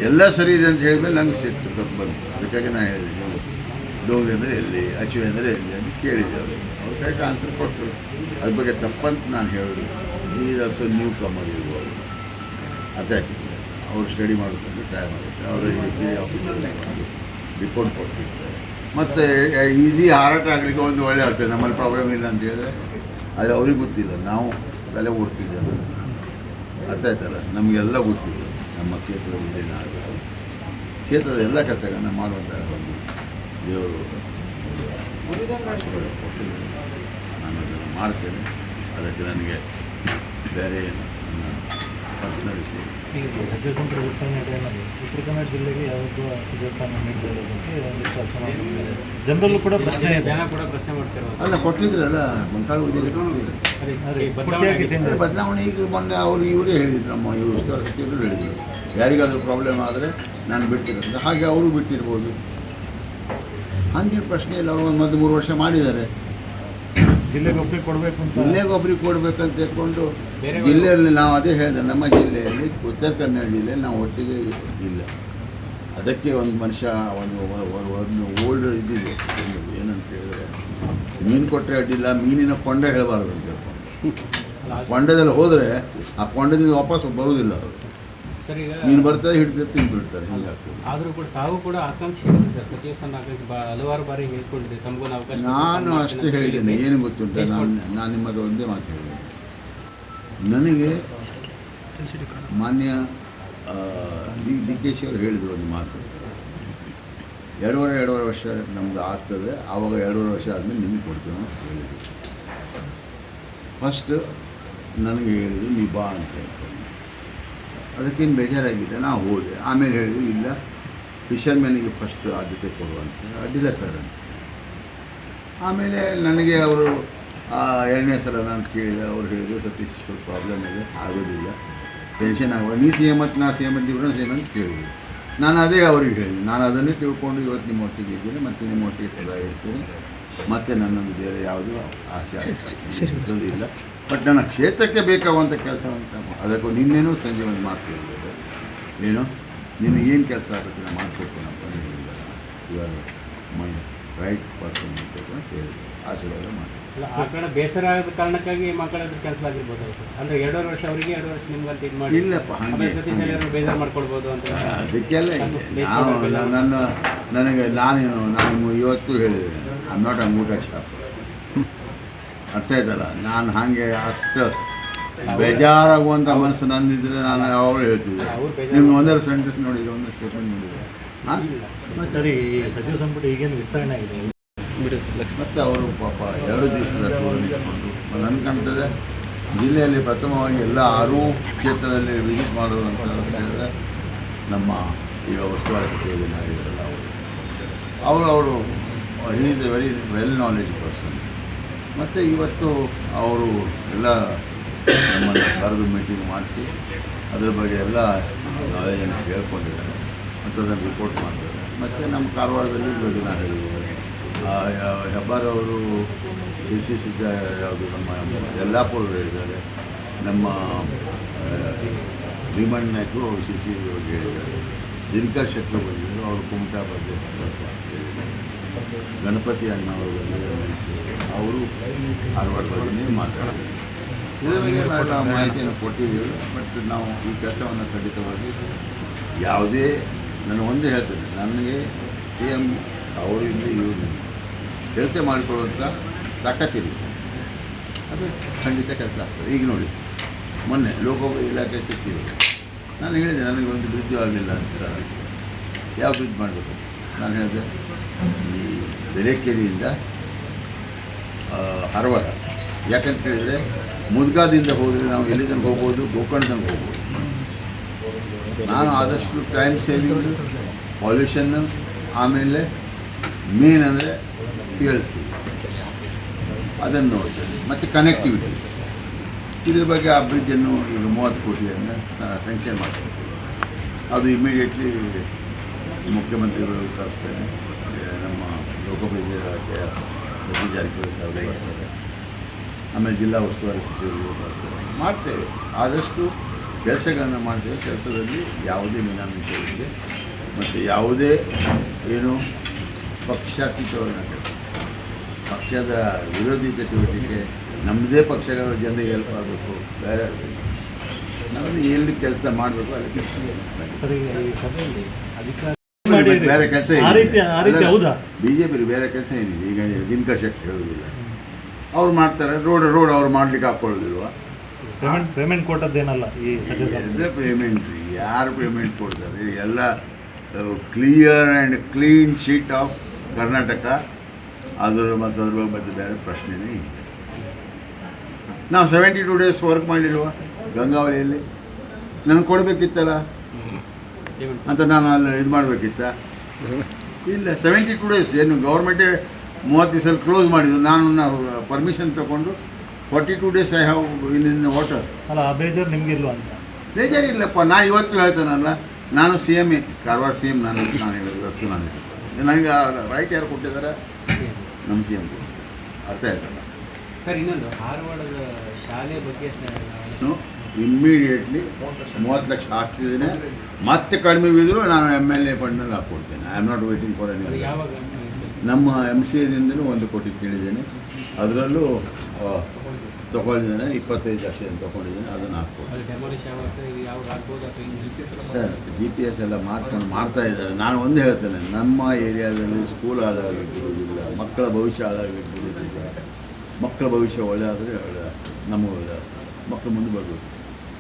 ಎಲ್ಲ ಸರಿ ಇದೆ ಅಂತ ಹೇಳಿದ್ಮೇಲೆ ನಂಗೆ ಸಿಟ್ಟು ತಪ್ಪು ಬಂತು. ಅದಕ್ಕಾಗಿ ನಾನು ಹೇಳಿದೆ, ಡೋಂಗ್ರಿ ಅಂದರೆ ಎಲ್ಲಿ, ಅಚುವೆ ಅಂದರೆ ಎಲ್ಲಿ ಅಂತ ಕೇಳಿದೆ ಅವರು. ಅವ್ರು ಕರೆಕ್ಟ್ ಆನ್ಸರ್ ಕೊಟ್ಟರು. ಅದ್ರ ಬಗ್ಗೆ ತಪ್ಪಂತ ನಾನು ಹೇಳೋದು. ಈ ಆಲ್ಸೋ ನ್ಯೂ ಕಮರ್ ಇರ್ಬೋದು, ಅದಾಗಿ ಅವರು ಸ್ಟಡಿ ಮಾಡೋದಕ್ಕೆ ಟ್ರೈ ಮಾಡುತ್ತೆ. ಅವರು ಹಿರಿಯ ಆಫೀಸಲ್ಲಿ ರಿಪೋರ್ಟ್ ಕೊಟ್ಟಿರ್ತಾರೆ. ಮತ್ತು ಈಸಿ ಹಾರಾಟ ಆಗಲಿಕ್ಕೆ ಒಂದು ಒಳ್ಳೆ ಆಗ್ತದೆ. ನಮ್ಮಲ್ಲಿ ಪ್ರಾಬ್ಲಮ್ ಇಲ್ಲ ಅಂತ ಹೇಳಿದ್ರೆ ಆದರೆ ಅವ್ರಿಗೆ ಗೊತ್ತಿಲ್ಲ, ನಾವು ತಲೆ ಓಡ್ತಿದ್ದೇವೆ. ಅರ್ಥ ಆಯ್ತಲ್ಲ, ನಮಗೆಲ್ಲ ಗೊತ್ತಿದೆ ನಮ್ಮ ಕ್ಷೇತ್ರದಲ್ಲಿ ಇದೇನು ಆಗಬೇಕು, ಕ್ಷೇತ್ರದ ಎಲ್ಲ ಕೆಲಸಗಳನ್ನ ಮಾಡುವಂಥ ಒಂದು ದೇವರು ಆಶೀರ್ವಾದ ಕೊಟ್ಟಿದ್ದಾರೆ. ನಾನು ಅದನ್ನು ಮಾಡ್ತೇನೆ. ಅದಕ್ಕೆ ನನಗೆ ಬೇರೆ ಏನು ನನ್ನ ಪರ್ಸನಲ್ ವಿಷಯ. ಈಗ ಸಚಿವ ಸಂಪುಟ ವಿಸ್ತರಣೆ ಉತ್ತರ ಕನ್ನಡ ಜಿಲ್ಲೆಗೆ ಯಾವುದು ದೇವಸ್ಥಾನ ನೀಡಬೇಕು ಒಂದಿಷ್ಟು ಅಸಮಾಧಾನ ಇದೆ. ಜನರಲ್ಲೂ ಕೂಡ ಪ್ರಶ್ನೆ ಮಾಡ್ತಿರೋದು. ಅಲ್ಲ ಕೊಟ್ಟಿದ್ರಲ್ಲ, ಬಂಟಾಳು ಉದ್ಯೋಗ ಬದಲಾವಣೆ. ಈಗ ಮೊನ್ನೆ ಅವರು ಇವರೇ ಹೇಳಿದ್ರು, ನಮ್ಮ ಇವರು ಉಸ್ತುವಾರಿ ಸಚಿವರು ಹೇಳಿದರು, ಯಾರಿಗಾದರೂ ಪ್ರಾಬ್ಲಮ್ ಆದರೆ ನಾನು ಬಿಡ್ತೀನಿ. ಹಾಗೆ ಅವರು ಬಿಟ್ಟಿರ್ಬೋದು, ಹಂಗೇನು ಪ್ರಶ್ನೆ ಇಲ್ಲ. ಅವರು ಒಂದು 3 ವರ್ಷ ಮಾಡಿದ್ದಾರೆ. ಜಿಲ್ಲೆಗೆ ಒಬ್ಬರಿಗೆ ಕೊಡಬೇಕು ಅಂತ, ಜಿಲ್ಲೆಗೆ ಒಬ್ರಿಗೆ ಕೊಡಬೇಕಂತ ಹೇಳ್ಕೊಂಡು ಜಿಲ್ಲೆಯಲ್ಲಿ ನಾವು ಅದೇ ಹೇಳಿದೆ, ನಮ್ಮ ಜಿಲ್ಲೆಯಲ್ಲಿ ಉತ್ತರ ಕನ್ನಡ ಜಿಲ್ಲೆಯಲ್ಲಿ ನಾವು ಒಟ್ಟಿಗೆ ಇಲ್ಲ. ಅದಕ್ಕೆ ಒಂದು ಮನುಷ್ಯ ಒಂದು ಓಲ್ಡ್ ಇದಿದೆ, ಏನಂತ ಹೇಳಿದ್ರೆ, ಮೀನು ಕೊಟ್ಟರೆ ಅಡ್ಡಿಲ್ಲ, ಮೀನಿನ ಕೊಂಡ ಹೇಳಬಾರ್ದು ಅಂತ ಹೇಳ್ಕೊಂಡು. ಆ ಕೊಂಡದಲ್ಲಿ ಹೋದರೆ ಆ ಕೊಂಡದಿಂದ ವಾಪಸ್ ಬರೋದಿಲ್ಲ ಅವರು. ಮೀನು ಬರ್ತದೆ, ಹಿಡಿದ್ರೆ ತಿಂದುಬಿಡ್ತಾರೆ. ಹೀಗಾಗ್ತದೆ. ಆದರೂ ಕೂಡ ತಾವು ಕೂಡ ಆಕಾಂಕ್ಷೆ ಇದೆ ಸರ್, ಸಚಿವ ಸ್ಥಾನ ಹಲವಾರು ಬಾರಿ ಹೇಳ್ಕೊಂಡಿದ್ದೆ, ತಮಗೂ ಅವಕಾಶ. ನಾನು ಅಷ್ಟೇ ಹೇಳಿದ್ದೇನೆ. ಏನು ಗೊತ್ತುಂಟ, ನಾನು ನಿಮ್ಮದು ಒಂದೇ ಮಾತು ಹೇಳಿದ್ದೇನೆ. ನನಗೆ ಮಾನ್ಯ ಡಿ ಕೆ ಶಿ ಅವರು ಹೇಳಿದ್ರು ಒಂದು ಮಾತು, 2.5 ವರ್ಷ ನಮ್ಮದು ಆಗ್ತದೆ, ಆವಾಗ 2.5 ವರ್ಷ ಆದಮೇಲೆ ನಿಮಗೆ ಕೊಡ್ತೀವಿ ಅಂತ ಹೇಳಿದ್ರು. ಫಸ್ಟ್ ನನಗೆ ಹೇಳಿದ್ರು ನೀ ಬಾ ಅಂತ ಹೇಳ್ಕೊಂಡು. ಅದಕ್ಕೇನು ಬೇಜಾರಾಗಿದೆ, ನಾವು ಹೋದೆ. ಆಮೇಲೆ ಹೇಳಿದ್ರು ಇಲ್ಲ, ಫಿಷರ್ಮೆನ್ನಿಗೆ ಫಸ್ಟ್ ಆದ್ಯತೆ ಕೊಡುವಂತ. ಅಡ್ಡಿಲ್ಲ ಸರ್ ಅಂತ. ಆಮೇಲೆ ನನಗೆ ಅವರು 2ನೇ ಸಲ ನಾನು ಕೇಳಿದೆ. ಅವ್ರು ಹೇಳಿದ್ರು ಸತೀಶ್ ಪ್ರಾಬ್ಲಮ್ ಇದೆ, ಆಗೋದಿಲ್ಲ, ಟೆನ್ಷನ್ ಆಗುವ, ನೀ ಸಿ ಎಮ್ ಮತ್ತು ನಾ ಸಿ ಎಮ್ ಇಬ್ಬರು ಸೇಮ್ ಅಂತ ಕೇಳಿದ್ರು. ನಾನು ಅದೇ ಅವ್ರಿಗೆ ಹೇಳಿದೆ. ನಾನು ಅದನ್ನೇ ತಿಳ್ಕೊಂಡು ಇವತ್ತು ನಿಮ್ಮ ಒಟ್ಟಿಗೆ ಇದ್ದೀನಿ, ಮತ್ತು ನಿಮ್ಮ ಒಟ್ಟಿಗೆ ಸದಾ ಇರ್ತೀನಿ. ಮತ್ತು ನನ್ನೊಂದು ಬೇರೆ ಯಾವುದೂ ಆಸೆ ಇಲ್ಲ. ಬಟ್ ನನ್ನ ಕ್ಷೇತ್ರಕ್ಕೆ ಬೇಕಾಗುವಂಥ ಕೆಲಸ ಅಂತ. ಅದಕ್ಕೂ ನಿನ್ನೇನೂ ಸಂಜೆ ಒಂದು ಮಾತು ಕೇಳಿದೆ, ಏನು ನಿನಗೆ ಏನು ಕೆಲಸ ಆಗುತ್ತೆ ನಾನು ಮಾಡಿಕೊಡ್ತೀನಪ್ಪ, ನೀನಿಲ್ಲ, ಇವಾಗ ಮೈ ರೈಟ್ ಪರ್ಸನ್ ಅಂತ ಹೇಳಿದೆ. ಆಶೀರ್ವಾದ ಮಾಡಿ. ಆ ಕಡೆ ಬೇಸರ ಆದ ಕಾರಣಕ್ಕಾಗಿ ಮಕ್ಕಳಾದ್ರೂ ಕ್ಯಾನ್ಸಲ್ ಆಗಿರ್ಬೋದು ಸರ್. ಅಂದರೆ 2.5 ವರ್ಷ ಅವರಿಗೆ 2 ವರ್ಷ ನಿಮ್ಗಂತ ಇದು ಮಾಡಿ ಇಲ್ಲಪ್ಪ, ಹಾಗೆ ಸತೀಶ್ ಎಲ್ಲರೂ ಬೇಜಾರು ಮಾಡ್ಕೊಳ್ಬೋದು ಅಂತ. ಅದಕ್ಕೆಲ್ಲ ನಾನು ಇವತ್ತು ಹೇಳಿದೆ, ಐ ಆಮ್ ನಾಟ್ ಅ ಮೂಟ ಶಾಪ್. ಅರ್ಥ ಆಯ್ತಲ್ಲ, ನಾನು ಹಾಗೆ ಅಷ್ಟು ಬೇಜಾರಾಗುವಂಥ ಮನಸ್ಸು ನಂದಿದ್ರೆ ನಾನು ಯಾವಾಗಲೂ ಹೇಳ್ತಿದ್ದೆ. ನಿಮ್ಮ ಒಂದರ ಸೆಂಟೆನ್ಸ್ ನೋಡಿದ್ರೆ, ಒಂದು ಸ್ಟೇಟ್ಮೆಂಟ್ ನೋಡಿದರೆ ಸರಿ. ಸಚಿವ ಸಂಪುಟ ಈಗೇನು ವಿಸ್ತರಣೆ ಆಗಿದೆ, ಮತ್ತು ಅವರು ಪಾಪ 2 ದಿವಸದ ಟೂರ್ ಇಟ್ಕೊಂಡು ನನಗೆ ಕಾಣ್ತದೆ ಜಿಲ್ಲೆಯಲ್ಲಿ ಪ್ರಥಮವಾಗಿ ಎಲ್ಲ 6 ಕ್ಷೇತ್ರದಲ್ಲಿ ವಿಸಿಟ್ ಮಾಡೋದು ಅಂತ ಹೇಳಿದ್ರೆ ನಮ್ಮ ಈಗ ಉಸ್ತುವಾರಿ ಸಚಿವರಾಗಿದ್ದಾರಲ್ಲ ಅವರು is A very well knowledge person. ಮತ್ತು ಇವತ್ತು ಅವರು ಎಲ್ಲ ನಮ್ಮನ್ನು ಕರೆದು ಮೀಟಿಂಗ್ ಮಾಡಿಸಿ ಅದ್ರ ಬಗ್ಗೆ ಎಲ್ಲ ನಾಲೆಜನ್ನು ಕೇಳ್ಕೊಂಡಿದ್ದಾರೆ ಮತ್ತು ಅದನ್ನು ರಿಪೋರ್ಟ್ ಮಾಡ್ತಾರೆ. ಮತ್ತು ನಮ್ಮ ಕಾರವಾರದಲ್ಲಿ ಇವಾಗ ನಾನು ಹೇಳಿದ್ದೇನೆ, ಹೆಬ್ಬಾರವರು ಶ್ರೀ ಸಿದ್ಧ ಯಾವುದು ನಮ್ಮ ಯಲ್ಲಾಪುರ ಹೇಳಿದ್ದಾರೆ, ನಮ್ಮ ಭೀಮಣ್ಣ ನಾಯ್ಕರು ಅವರು ಸಿ ಬಗ್ಗೆ ಹೇಳಿದ್ದಾರೆ, ದಿನಕರ್ ಶೆಟ್ಟಿ ಬಂದಿದ್ದರು, ಅವರು ಕುಮಟಾ ಬಗ್ಗೆ ಹೇಳಿದ್ದಾರೆ, ಗಣಪತಿ ಅಣ್ಣ ಅವರು ಬಂದಿದ್ದಾರೆ, ಅವರು ಧಾರವಾಡ ಬಗ್ಗೆ ಮಾತಾಡಿದ್ದಾರೆ. ಇದರ ಬಗ್ಗೆ ನಾವು ಮಾಹಿತಿಯನ್ನು ಕೊಟ್ಟಿದ್ದೀವಿ. ಬಟ್ ನಾವು ಈ ಕೆಲಸವನ್ನು ಖಂಡಿತವಾಗಿ ಯಾವುದೇ, ನಾನು ಒಂದೇ ಹೇಳ್ತೇನೆ, ನನಗೆ ಸಿ ಎಮ್ ಅವರಿಂದ ಇವರು ಕೆಲಸ ಮಾಡಿಕೊಳ್ಳುವಂಥ ತಾಕತ್ತಿಲ್ಲ, ಅದು ಖಂಡಿತ ಕೆಲಸ ಆಗ್ತದೆ. ಈಗ ನೋಡಿ, ಮೊನ್ನೆ ಲೋಕೋಪಯೋಗಿ ಇಲಾಖೆ ಸಚಿವರು ನಾನು ಹೇಳಿದೆ, ನನಗೆ ಒಂದು ಬ್ರಿಡ್ಜು ಆಗಲಿಲ್ಲ ಅಂತ. ಯಾವ ಬ್ರಿಡ್ಜ್ ಮಾಡಬೇಕು ನಾನು ಹೇಳಿದೆ, ಈ ಬೆಲೆಕೆರೆಯಿಂದ ಹರವಾಡ, ಯಾಕಂತ ಹೇಳಿದರೆ ಮುದ್ಗಾದಿಂದ ಹೋದರೆ ನಾವು ಎಲ್ಲಿ ತನಕ ಹೋಗ್ಬೋದು, ಗೋಕರ್ಣ ತನಕ ಹೋಗ್ಬೋದು. ನಾನು ಆದಷ್ಟು ಟೈಮ್ ಸೇವಿಂಗ್, ಪಾಲ್ಯೂಷನ್ನು, ಆಮೇಲೆ ಮೇನ್ ಅಂದರೆ PLC ಅದನ್ನು ನೋಡ್ತೇನೆ, ಮತ್ತು ಕನೆಕ್ಟಿವಿಟಿ. ಇದ್ರ ಬಗ್ಗೆ ಆ ಬ್ರಿಡ್ಜನ್ನು ಈಗ 30 ಕೋಟಿಯನ್ನು ಸಂಖ್ಯೆ ಮಾಡ್ತೇನೆ. ಅದು ಇಮಿಡಿಯೇಟ್ಲಿ ಮುಖ್ಯಮಂತ್ರಿಗಳು ಕಳಿಸ್ತೇನೆ, ನಮ್ಮ ಲೋಕೋಪಯೋಗಿ ಇಲಾಖೆಯ ಸತೀಶ್ ಜಾರಕಿಹೊಳಿ ಸಾಹೇಬರು ಬರ್ತಾರೆ, ಆಮೇಲೆ ಜಿಲ್ಲಾ ಉಸ್ತುವಾರಿ ಸಚಿವರು ಬರ್ತಾರೆ. ಮಾಡ್ತೇವೆ ಆದಷ್ಟು ಕೆಲಸಗಳನ್ನ ಮಾಡ್ತೇವೆ. ಕೆಲಸದಲ್ಲಿ ಯಾವುದೇ ಮಿನಾಮಿಷವಿದೆ ಮತ್ತು ಯಾವುದೇ ಏನು ಪಕ್ಷಾತೀತವಾದ ಕೆಲಸ, ಪಕ್ಷದ ವಿರೋಧಿ ಚಟುವಟಿಕೆ, ನಮ್ಮದೇ ಪಕ್ಷಗಳ ಜನರಿಗೆ ಹೆಲ್ಪ್ ಆಗಬೇಕು, ಬೇರೆ ನಾವು ಎಲ್ಲಿ ಕೆಲಸ ಮಾಡಬೇಕು ಅಲ್ಲಿ ಕೆಲಸ ಸರ್ ಈಗ ಈ ಸಭೆಯಲ್ಲಿ ಅಧಿಕಾರ ಬೇರೆ ಕೆಲಸ ಆ ರೀತಿ ಹೌದಾ? ಬಿ ಜೆ ಪಿ ಬೇರೆ ಕೆಲಸ ಏನಿದೆ? ಈಗ ದಿನಕರ್ ಶೆಟ್ಟಿ ಹೇಳೋದಿಲ್ಲ, ಅವ್ರು ಮಾಡ್ತಾರೆ. ರೋಡ್ ಅವ್ರು ಮಾಡ್ಲಿಕ್ಕೆ ಹಾಕ್ಕೊಳ್ಳೋದಿಲ್ವ? ಪೇಮೆಂಟ್ ಕೊಟ್ಟದ್ದೇನಲ್ಲ ಈ ಸಭೆ. ಪೇಮೆಂಟ್ ಯಾರು ಪೇಮೆಂಟ್ ಕೊಡ್ತಾರೆ? ಎಲ್ಲ clear and clean sheet of Karnataka. ಅದ್ರ ಮತ್ತು ಬೇರೆ ಪ್ರಶ್ನೆನೇ ಇಲ್ಲ. ನಾವು 72 days ವರ್ಕ್ ಮಾಡಿಲ್ವ ಗಂಗಾವಳಿಯಲ್ಲಿ? ನನಗೆ ಕೊಡಬೇಕಿತ್ತಲ್ಲ ಅಂತ ನಾನು ಅಲ್ಲಿ ಇದು ಮಾಡಬೇಕಿತ್ತ? ಇಲ್ಲ, 72 days ಏನು ಗೌರ್ಮೆಂಟೇ 30 ದಿವಸ ಕ್ಲೋಸ್ ಮಾಡಿದ್ದು. ನಾನು ಪರ್ಮಿಷನ್ ತೊಗೊಂಡು 42 days I have in water. ಅಲ್ಲ, ಆ ಬೇಜಾರು ನಿಮಗಿಲ್ವ ಅಂತ? ಬೇಜಾರಿಲ್ಲಪ್ಪ. ನಾನು ಇವತ್ತು ಹೇಳ್ತಾನಲ್ಲ, ನಾನು CM ಕಾರವಾರ CM ನಾನು ಇವತ್ತು ನನಗೆ ರೈಟ್ ಯಾರು ಕೊಟ್ಟಿದ್ದಾರೆ? ನಮ್ಮ CM. ಅರ್ಥ ಆಯ್ತಲ್ಲ ಸರ್? ಇನ್ನೊಂದು ಧಾರವಾಡದ ಶಾಲೆ ಬಗ್ಗೆ ಇಮ್ಮಿಡಿಯೇಟ್ಲಿ 30 ಲಕ್ಷ ಹಾಕ್ಸಿದ್ದೇನೆ. ಮತ್ತೆ ಕಡಿಮೆ ಬಿದ್ದರೂ ನಾನು MLA ಫಂಡ್ನಲ್ಲಿ ಹಾಕ್ಕೊಡ್ತೇನೆ. I am not waiting for any. ಯಾವಾಗ ನಮ್ಮ MCAದಿಂದಲೂ 1 ಕೋಟಿ ಕೇಳಿದ್ದೇನೆ. ಅದರಲ್ಲೂ ತೊಗೊಂಡಿದ್ದೇನೆ, 25 ಲಕ್ಷ ತೊಗೊಂಡಿದ್ದೇನೆ. ಅದನ್ನು ಹಾಕ್ಕೊಡ್ತೇನೆ. ಸರ್, GPS ಎಲ್ಲ ಮಾಡ್ತಾ ಇದ್ದಾರೆ. ನಾನು ಒಂದು ಹೇಳ್ತೇನೆ, ನಮ್ಮ ಏರಿಯಾದಲ್ಲಿ ಸ್ಕೂಲ್ ಹಾಳಾಗಲಿಕ್ಕೆ ಬಿಡುವುದಿಲ್ಲ, ಮಕ್ಕಳ ಭವಿಷ್ಯ ಹಾಳಾಗಲಿಕ್ಕೆ ಬಿಡುವುದಿಲ್ಲ. ಮಕ್ಕಳ ಭವಿಷ್ಯ ಒಳ್ಳೆ ಆದರೆ ಒಳ್ಳೆ, ನಮಗೆ ಒಳ್ಳೆ, ಮಕ್ಕಳು ಮುಂದೆ ಬರಬೇಕು.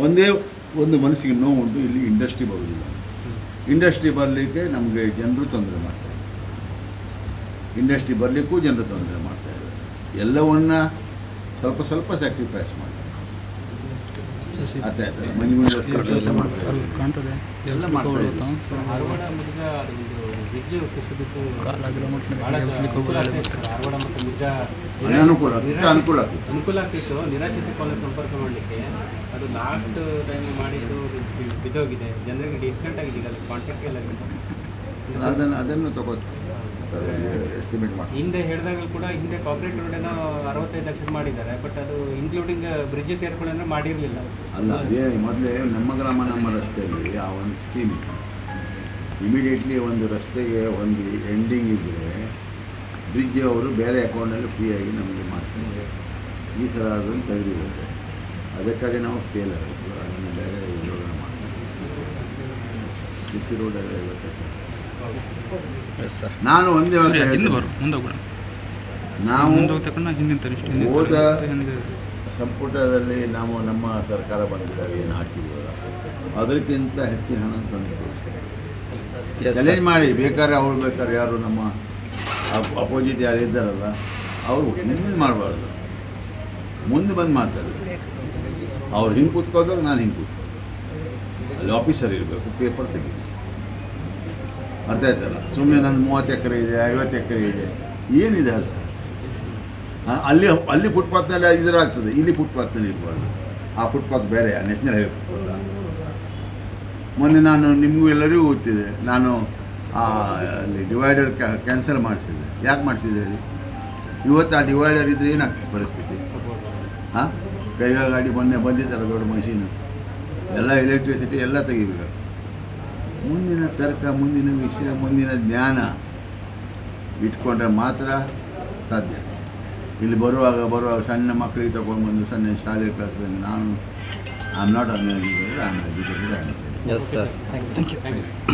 ಒಂದೇ ಒಂದು ಮನಸ್ಸಿಗೆ ನೋವು ಉಂಟು, ಇಲ್ಲಿ ಇಂಡಸ್ಟ್ರಿ ಬರುವುದಿಲ್ಲ. ಇಂಡಸ್ಟ್ರಿ ಬರಲಿಕ್ಕೆ ನಮಗೆ ಜನರು ತೊಂದರೆ ಮಾಡ್ತಾರೆ. ಇಂಡಸ್ಟ್ರಿ ಬರಲಿಕ್ಕೂ ಜನರು ತೊಂದರೆ ಮಾಡ್ತಾಯಿದ್ದಾರೆ. ಎಲ್ಲವನ್ನ ಸ್ವಲ್ಪ ಸ್ವಲ್ಪ ಸ್ಯಾಕ್ರಿಫೈಸ್ ಮಾಡಿ ಅರ್ಥ ಆಯ್ತಲ್ಲ. ಮನೆ ಮುಂದೆ ಎಲ್ಲ ಮಾಡ್ತಾರೆ. ಧಾರವಾಡ ಮುದ್ಗ ಬ್ರಿಡ್ಜ್ ಕುಸಿದಿದ್ದು ಅನುಕೂಲ ಆಗ್ತಿತ್ತು. ನಿರಾಶ್ರಿತ ಕಾಲೇಜ್ ಸಂಪರ್ಕ ಮಾಡಲಿಕ್ಕೆ ಅದು ಲಾಸ್ಟ್ ಟೈಮ್ ಮಾಡಿದ್ದು ಬಿದ್ದೋಗಿದೆ. ಜನರಿಗೆ ಡಿಸ್ಕೌಂಟ್ ಆಗಿದೆ, ಅಲ್ಲಿ ಕಾಂಟ್ರಾಕ್ಟ್ ಎಲ್ಲ ಅದನ್ನು ತಗೋದು ಎಸ್ಟಿಮೇಟ್ ಮಾಡಿ. ಹಿಂದೆ ಹೇಳಿದಾಗ ಕೂಡ ಹಿಂದೆ ಕಾಂಕ್ರೀಟ್ ರೋಡೇನೋ 65 ಲಕ್ಷ ಮಾಡಿದ್ದಾರೆ, ಬಟ್ ಅದು ಇನ್ಕ್ಲೂಡಿಂಗ್ ಬ್ರಿಡ್ಜ್ ಸೇರ್ಕೊಳ್ಳೋದ್ರೆ ಮಾಡಿರಲಿಲ್ಲ. ಅಲ್ಲ, ಅದೇ ಮೊದಲೇ ನಮ್ಮ ಗ್ರಾಮ ನಮ್ಮ ರಸ್ತೆಯಲ್ಲಿ ಆ ಒಂದು ಸ್ಕೀಮ್ ಇತ್ತು. ಇಮಿಡಿಯೇಟ್ಲಿ ಒಂದು ರಸ್ತೆಗೆ ಒಂದು ಎಂಡಿಂಗ್ ಇದ್ದರೆ ಬ್ರಿಡ್ಜ್ ಅವರು ಬೇರೆ ಅಕೌಂಟಲ್ಲಿ ಫ್ರೀಯಾಗಿ ನಮಗೆ ಮಾಡ್ತಾರೆ. ಈ ಸಲ ಅದನ್ನು ತೆಗೆದಿದ್ದಾರೆ. ಅದಕ್ಕಾಗಿ ನಾವು ಫೇಲ್ ಆಯಿತು. ಅದನ್ನು ಬೇರೆ ರೋಡನ್ನು ಮಾಡ್ತೀವಿ. ಬಿಸಿ ರೋಡಲ್ಲಿ 50 ಲಕ್ಷ. ನಾನು ಒಂದೇ ನಾವು ಹೋದ ಸಂಪುಟದಲ್ಲಿ ನಾವು ನಮ್ಮ ಸರ್ಕಾರ ಬಂದಿದ್ದಾಗ ಏನು ಹಾಕಿದ್ದೀವಲ್ಲ ಅದಕ್ಕಿಂತ ಹೆಚ್ಚಿನ ಹಣ ತಂದು ತೋರಿಸ್ತಾರೆ. ಚಾಲೆಂಜ್ ಮಾಡಿ ಬೇಕಾದ್ರೆ ಅವ್ರು ಬೇಕಾದ್ರೆ ಯಾರು ನಮ್ಮ ಅಪೋಸಿಟ್ ಯಾರು ಇದ್ದಾರಲ್ಲ ಅವರು ಹಿಂದೆ ಮಾಡಬಾರ್ದು, ಮುಂದೆ ಬಂದು ಮಾತಾಡೋದು. ಅವ್ರು ಹಿಂಗೆ ಕೂತ್ಕೋದಾಗ ನಾನು ಹಿಂಗೆ ಕೂತ್ಕೋದು. ಅಲ್ಲಿ ಆಫೀಸರ್ ಇರಬೇಕು, ಪೇಪರ್ ತೆಗೀಬೇಕು. ಅರ್ಥ ಆಯ್ತಲ್ಲ? ಸುಮ್ಮನೆ ನಂದು 30 ಎಕರೆ ಇದೆ, 50 ಎಕರೆ ಇದೆ, ಏನಿದೆ ಅರ್ಥ? ಅಲ್ಲಿ ಫುಟ್ಪಾತ್ನಲ್ಲಿ ಆಗ್ತದೆ, ಇಲ್ಲಿ ಫುಟ್ಪಾತ್ನಲ್ಲಿ ಇರಬಾರ್ದು. ಆ ಫುಟ್ಪಾತ್ ಬೇರೆ, ನ್ಯಾಷನಲ್ ಹೈವೇ ಫುಟ್ಪಾತ್. ಮೊನ್ನೆ ನಾನು ನಿಮಗೂ ಎಲ್ಲರಿಗೂ ಗೊತ್ತಿದೆ, ನಾನು ಅಲ್ಲಿ ಡಿವೈಡರ್ ಕ್ಯಾನ್ಸಲ್ ಮಾಡಿಸಿದ್ದೆ. ಯಾಕೆ ಮಾಡಿಸಿದೆ ಹೇಳಿ? ಇವತ್ತು ಆ ಡಿವೈಡರ್ ಇದ್ದರೆ ಏನಾಗ್ತದೆ ಪರಿಸ್ಥಿತಿ? ಹಾಂ, ಕೈಗಾಲ ಗಾಡಿ ಮೊನ್ನೆ ಬಂದಿತ್ತಲ್ಲ ದೊಡ್ಡ ಮಷೀನು, ಎಲ್ಲ ಎಲೆಕ್ಟ್ರಿಸಿಟಿ ಎಲ್ಲ ತೆಗಿಬೇಕು. ಮುಂದಿನ ತರ್ಕ, ಮುಂದಿನ ವಿಷಯ, ಮುಂದಿನ ಜ್ಞಾನ ಇಟ್ಕೊಂಡ್ರೆ ಮಾತ್ರ ಸಾಧ್ಯ. ಇಲ್ಲಿ ಬರುವಾಗ ಸಣ್ಣ ಮಕ್ಕಳಿಗೆ ತೊಗೊಂಡ್ಬಂದು ಸಣ್ಣ ಶಾಲೆ ಕಳಿಸಿದಂಗೆ ನಾನು I am not uneducated, I am educated. Yes sir, thank you.